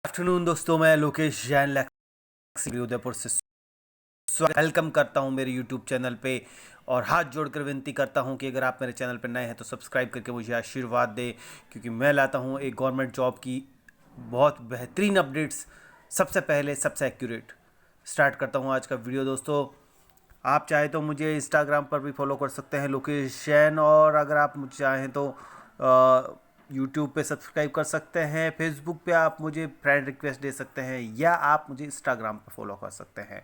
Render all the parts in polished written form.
Afternoon दोस्तों, मैं लोकेश जैन उदयपुर से वेलकम करता हूं मेरे यूट्यूब चैनल पे और हाथ जोड़कर विनती करता हूं कि अगर आप मेरे चैनल पर नए हैं तो सब्सक्राइब करके मुझे आशीर्वाद दें, क्योंकि मैं लाता हूं एक गवर्नमेंट जॉब की बहुत बेहतरीन अपडेट्स सबसे पहले, सबसे एक्यूरेट। स्टार्ट करता हूं आज का वीडियो दोस्तों। आप चाहे तो मुझे इंस्टाग्राम पर भी फॉलो कर सकते हैं लोकेश जैन, और अगर आप मुझे चाहें तो यूट्यूब पे सब्सक्राइब कर सकते हैं। फेसबुक पे आप मुझे फ्रेंड रिक्वेस्ट दे सकते हैं, या आप मुझे इंस्टाग्राम पे फॉलो कर सकते हैं।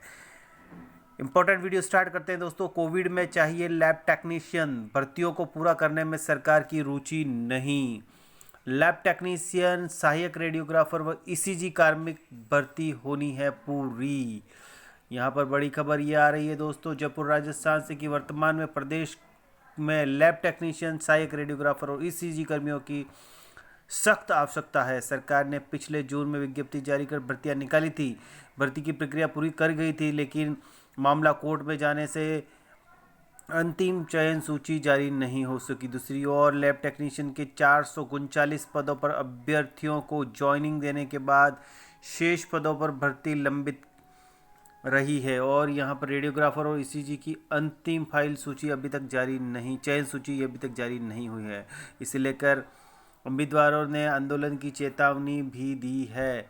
इंपॉर्टेंट वीडियो स्टार्ट करते हैं दोस्तों। कोविड में चाहिए लैब टेक्नीशियन, भर्तियों को पूरा करने में सरकार की रुचि नहीं। लैब टेक्नीशियन, सहायक रेडियोग्राफर व ईसीजी कार्मिक भर्ती होनी है पूरी। यहाँ पर बड़ी खबर ये आ रही है दोस्तों, जयपुर राजस्थान से, कि वर्तमान में प्रदेश में लैब टेक्नीशियन, सहायक रेडियोग्राफर और ईसीजी कर्मियों की सख्त आवश्यकता है। सरकार ने पिछले जून में विज्ञप्ति जारी कर भर्तियां निकाली थी। भर्ती की प्रक्रिया पूरी कर गई थी, लेकिन मामला कोर्ट में जाने से अंतिम चयन सूची जारी नहीं हो सकी। दूसरी ओर लैब टेक्नीशियन के 439 पदों पर अभ्यर्थियों को ज्वाइनिंग देने के बाद शेष पदों पर भर्ती लंबित रही है, और यहाँ पर रेडियोग्राफर और ईसीजी की अंतिम फाइल सूची अभी तक जारी नहीं, चयन सूची अभी तक जारी नहीं हुई है। इसे लेकर उम्मीदवारों ने आंदोलन की चेतावनी भी दी है।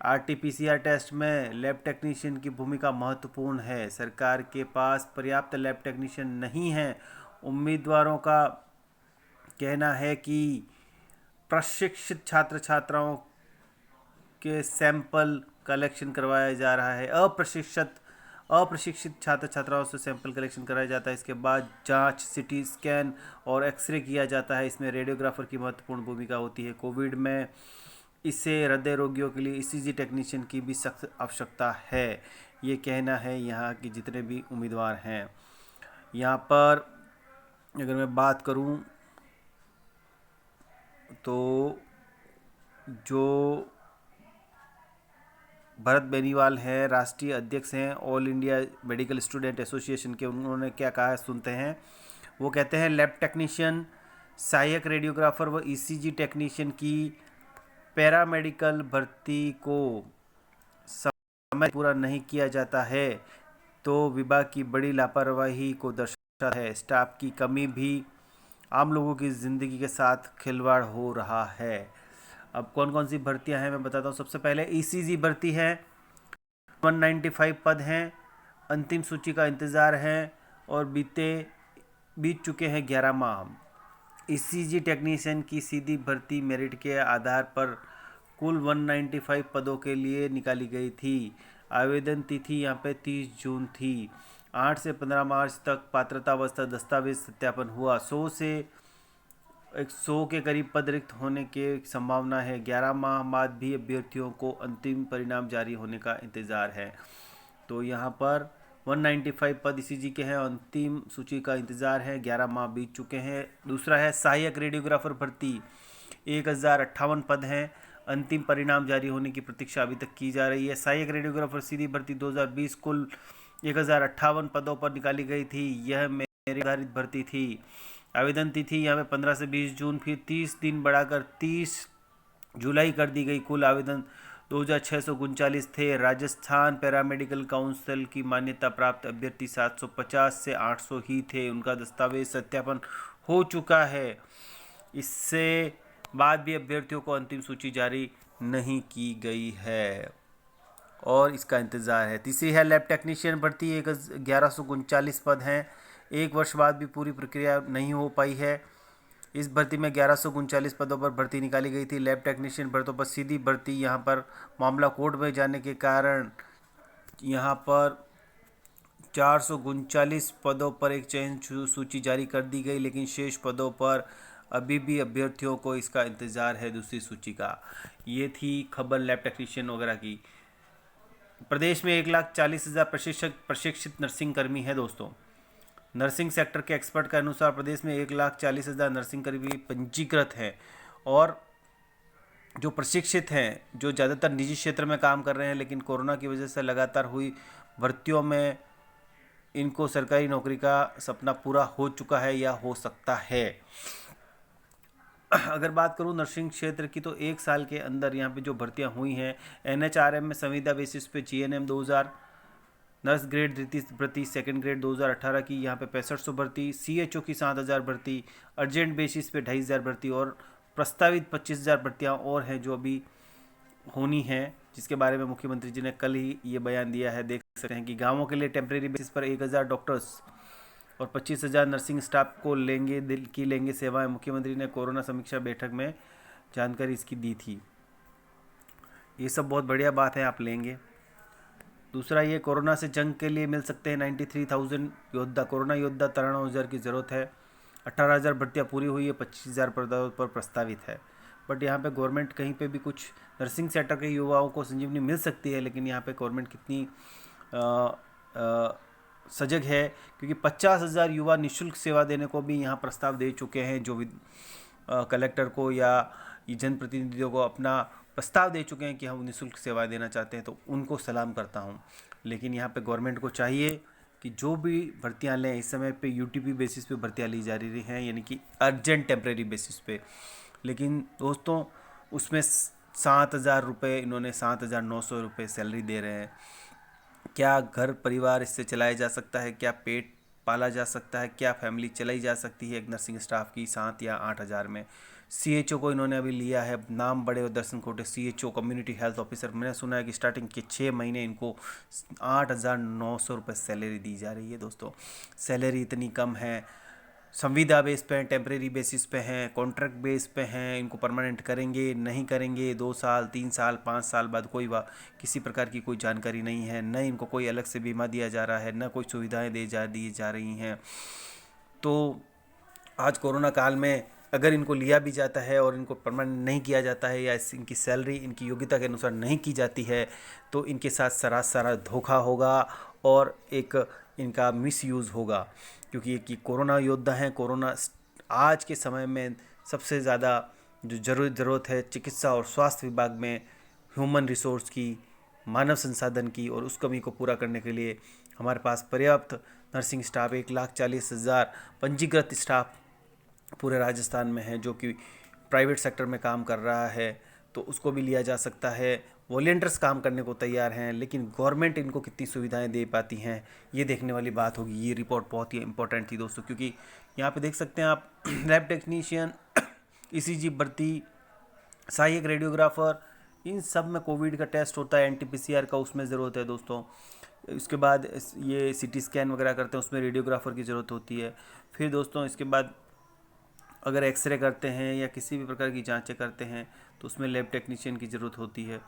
आरटीपीसीआर टेस्ट में लैब टेक्नीशियन की भूमिका महत्वपूर्ण है। सरकार के पास पर्याप्त लैब टेक्नीशियन नहीं है। उम्मीदवारों का कहना है कि प्रशिक्षित छात्र छात्राओं के सैंपल कलेक्शन करवाया जा रहा है। अप्रशिक्षित छात्र छात्राओं से सैंपल कलेक्शन कराया जाता है। इसके बाद जांच, सीटी स्कैन और एक्सरे किया जाता है। इसमें रेडियोग्राफर की महत्वपूर्ण भूमिका होती है। कोविड में इसे हृदय रोगियों के लिए ईसीजी टेक्नीशियन की भी सख्त आवश्यकता है, ये कहना है यहाँ के जितने भी उम्मीदवार हैं। यहाँ पर अगर मैं बात करूँ तो जो भरत बेनीवाल हैं, राष्ट्रीय अध्यक्ष हैं all India medical student association के, उन्होंने क्या कहा है सुनते हैं। वो कहते हैं लैब टेक्नीशियन, सहायक रेडियोग्राफर व ईसीजी टेक्नीशियन की पैरामेडिकल भर्ती को समय पूरा नहीं किया जाता है तो विभाग की बड़ी लापरवाही को दर्शाता है। स्टाफ की कमी भी आम लोगों की ज़िंदगी के साथ खिलवाड़ हो रहा है। अब कौन कौन सी भर्तियां हैं मैं बताता हूँ। सबसे पहले ईसीजी भर्ती है, 195 पद हैं, अंतिम सूची का इंतज़ार है और बीत चुके हैं 11 माह। ईसीजी टेक्नीशियन की सीधी भर्ती मेरिट के आधार पर कुल 195 पदों के लिए निकाली गई थी। आवेदन तिथि यहाँ पे 30 जून थी। 8 से 15 मार्च तक पात्रतावस्था दस्तावेज सत्यापन हुआ। 100 के करीब पद रिक्त होने की संभावना है। 11 माह बाद भी अभ्यर्थियों को अंतिम परिणाम जारी होने का इंतज़ार है। तो यहाँ पर 195 पद ईसीजी के हैं, अंतिम सूची का इंतज़ार है, 11 माह बीत चुके हैं। दूसरा है सहायक रेडियोग्राफर भर्ती, 1058 पद हैं, अंतिम परिणाम जारी होने की प्रतीक्षा अभी तक की जा रही है। सहायक रेडियोग्राफर सीधी भर्ती 2020 कुल 1058 पदों पर निकाली गई थी। यह मेरिट आधारित भर्ती थी। आवेदन तिथि यहाँ पे 15 से 20 जून, फिर 30 दिन बढ़ाकर 30 जुलाई कर दी गई। कुल आवेदन 2639 थे। राजस्थान पैरामेडिकल काउंसिल की मान्यता प्राप्त अभ्यर्थी 750 से 800 ही थे। उनका दस्तावेज सत्यापन हो चुका है। इससे बाद भी अभ्यर्थियों को अंतिम सूची जारी नहीं की गई है और इसका इंतज़ार है। तीसरी है लैब टेक्नीशियन भर्ती, 1139 पद हैं। 1 वर्ष बाद भी पूरी प्रक्रिया नहीं हो पाई है। इस भर्ती में 1139 पदों पर भर्ती निकाली गई थी। लैब टेक्नीशियन भर्तियों पर सीधी भर्ती, यहाँ पर मामला कोर्ट में जाने के कारण यहाँ पर 439 पदों पर एक चयन सूची जारी कर दी गई, लेकिन शेष पदों पर अभी भी अभ्यर्थियों को इसका इंतज़ार है दूसरी सूची का। ये थी खबर लैब टेक्नीशियन वगैरह की। प्रदेश में 1,40,000 प्रशिक्षित नर्सिंग कर्मी है दोस्तों। नर्सिंग सेक्टर के एक्सपर्ट के अनुसार प्रदेश में 1,40,000 नर्सिंग कर्मी पंजीकृत हैं, और जो प्रशिक्षित हैं, जो ज़्यादातर निजी क्षेत्र में काम कर रहे हैं, लेकिन कोरोना की वजह से लगातार हुई भर्तियों में इनको सरकारी नौकरी का सपना पूरा हो चुका है या हो सकता है। अगर बात करूं नर्सिंग क्षेत्र की, तो 1 साल के अंदर यहाँ पे जो भर्तियां हुई हैं, NHRM में संविदा बेसिस पे GNM 2000, नर्स ग्रेड द्वितीय भर्ती सेकंड ग्रेड 2018 की यहाँ पे 6500 भर्ती, CHO की 7000 भर्ती, अर्जेंट बेसिस पे 2500 भर्ती और प्रस्तावित 25000 भर्तियाँ और हैं जो अभी होनी है, जिसके बारे में मुख्यमंत्री जी ने कल ही ये बयान दिया है। देख सकते हैं कि गांवों के लिए टेम्प्रेरी बेसिस पर 1000 डॉक्टर्स और 25,000 नर्सिंग स्टाफ को लेंगे सेवाएं। मुख्यमंत्री ने कोरोना समीक्षा बैठक में जानकारी इसकी दी थी। ये सब बहुत बढ़िया बात है, आप लेंगे। दूसरा, ये कोरोना से जंग के लिए मिल सकते हैं 93,000 योद्धा, कोरोना योद्धा 93,000 की ज़रूरत है। 18,000 भर्तियाँ पूरी हुई है, 25,000 पदों पर प्रस्तावित है। बट यहाँ पे गवर्नमेंट कहीं पे भी कुछ नर्सिंग सेक्टर के युवाओं को संजीवनी मिल सकती है, लेकिन यहाँ पे गवर्नमेंट कितनी सजग है, क्योंकि 50,000 युवा निःशुल्क सेवा देने को भी यहाँ प्रस्ताव दे चुके हैं, जो कलेक्टर को या जनप्रतिनिधियों को अपना प्रस्ताव दे चुके हैं कि हम निःशुल्क सेवाएं देना चाहते हैं। तो उनको सलाम करता हूँ। लेकिन यहाँ पे गवर्नमेंट को चाहिए कि जो भी भर्तियाँ लें, इस समय पे UTP बेसिस पे भर्तियाँ ली जा रही हैं, यानी कि अर्जेंट टेम्प्रेरी बेसिस पे। लेकिन दोस्तों, उसमें 7,000 रुपये, इन्होंने 7,900 रुपये सैलरी दे रहे हैं। क्या घर परिवार इससे चलाया जा सकता है? क्या पेट पाला जा सकता है? क्या फैमिली चलाई जा सकती है एक नर्सिंग स्टाफ की 7 या 8,000 में? CHO को इन्होंने अभी लिया है, नाम बड़े और दर्शन खोटे, CHO कम्युनिटी हेल्थ ऑफिसर। मैंने सुना है कि स्टार्टिंग के 6 महीने इनको 8,900 रुपये सैलरी दी जा रही है। दोस्तों, सैलरी इतनी कम है। संविदा बेस पे हैं, टेम्परेरी बेसिस पे हैं, कॉन्ट्रैक्ट बेस पे हैं। इनको परमानेंट करेंगे नहीं करेंगे, 2 साल 3 साल 5 साल बाद, किसी प्रकार की कोई जानकारी नहीं है। न इनको कोई अलग से बीमा दिया जा रहा है, न कोई सुविधाएं दी जा रही हैं। तो आज कोरोना काल में अगर इनको लिया भी जाता है और इनको परमानेंट नहीं किया जाता है, या इनकी सैलरी इनकी योग्यता के अनुसार नहीं की जाती है, तो इनके साथ सरासर धोखा होगा और एक इनका मिसयूज़ होगा। क्योंकि ये कोरोना योद्धा हैं। कोरोना आज के समय में सबसे ज़्यादा जो ज़रूरत है चिकित्सा और स्वास्थ्य विभाग में ह्यूमन रिसोर्स की, मानव संसाधन की, और उस कमी को पूरा करने के लिए हमारे पास पर्याप्त नर्सिंग स्टाफ 1,40,000 पंजीकृत स्टाफ पूरे राजस्थान में है, जो कि प्राइवेट सेक्टर में काम कर रहा है। तो उसको भी लिया जा सकता है। वॉलेंटियर्स काम करने को तैयार हैं, लेकिन गवर्नमेंट इनको कितनी सुविधाएं दे पाती हैं, ये देखने वाली बात होगी। ये रिपोर्ट बहुत ही इंपॉर्टेंट थी दोस्तों, क्योंकि यहाँ पे देख सकते हैं आप लैब टेक्नीशियन, ECG भर्ती, सहायक रेडियोग्राफर, इन सब में कोविड का टेस्ट होता है, NT-PCR का उसमें ज़रूरत है दोस्तों। इसके बाद ये CT स्कैन वगैरह करते हैं, उसमें रेडियोग्राफर की ज़रूरत होती है। फिर दोस्तों इसके बाद अगर एक्सरे करते हैं या किसी भी प्रकार की जांचें करते हैं, तो उसमें लैब टेक्नीशियन की ज़रूरत होती है।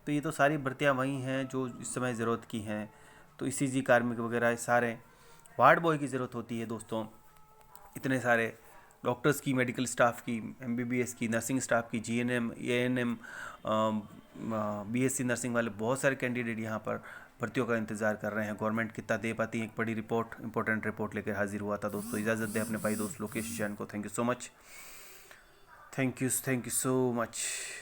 तो ये तो सारी भर्तियां वही हैं जो इस समय ज़रूरत की हैं। तो ECG कार्मिक वगैरह सारे, वार्ड बॉय की ज़रूरत होती है दोस्तों, इतने सारे डॉक्टर्स की, मेडिकल स्टाफ की, MBBS की, नर्सिंग स्टाफ की, GNM, ANM, BSc नर्सिंग वाले बहुत सारे कैंडिडेट यहाँ पर भर्तियों का इंतजार कर रहे हैं। गवर्नमेंट कितना दे पाती है, एक बड़ी रिपोर्ट, इंपॉर्टेंट रिपोर्ट लेकर हाजिर हुआ था दोस्तों। इजाज़त दें अपने भाई दोस्त लोकेश जैन को। Thank you so much. Thank you so much.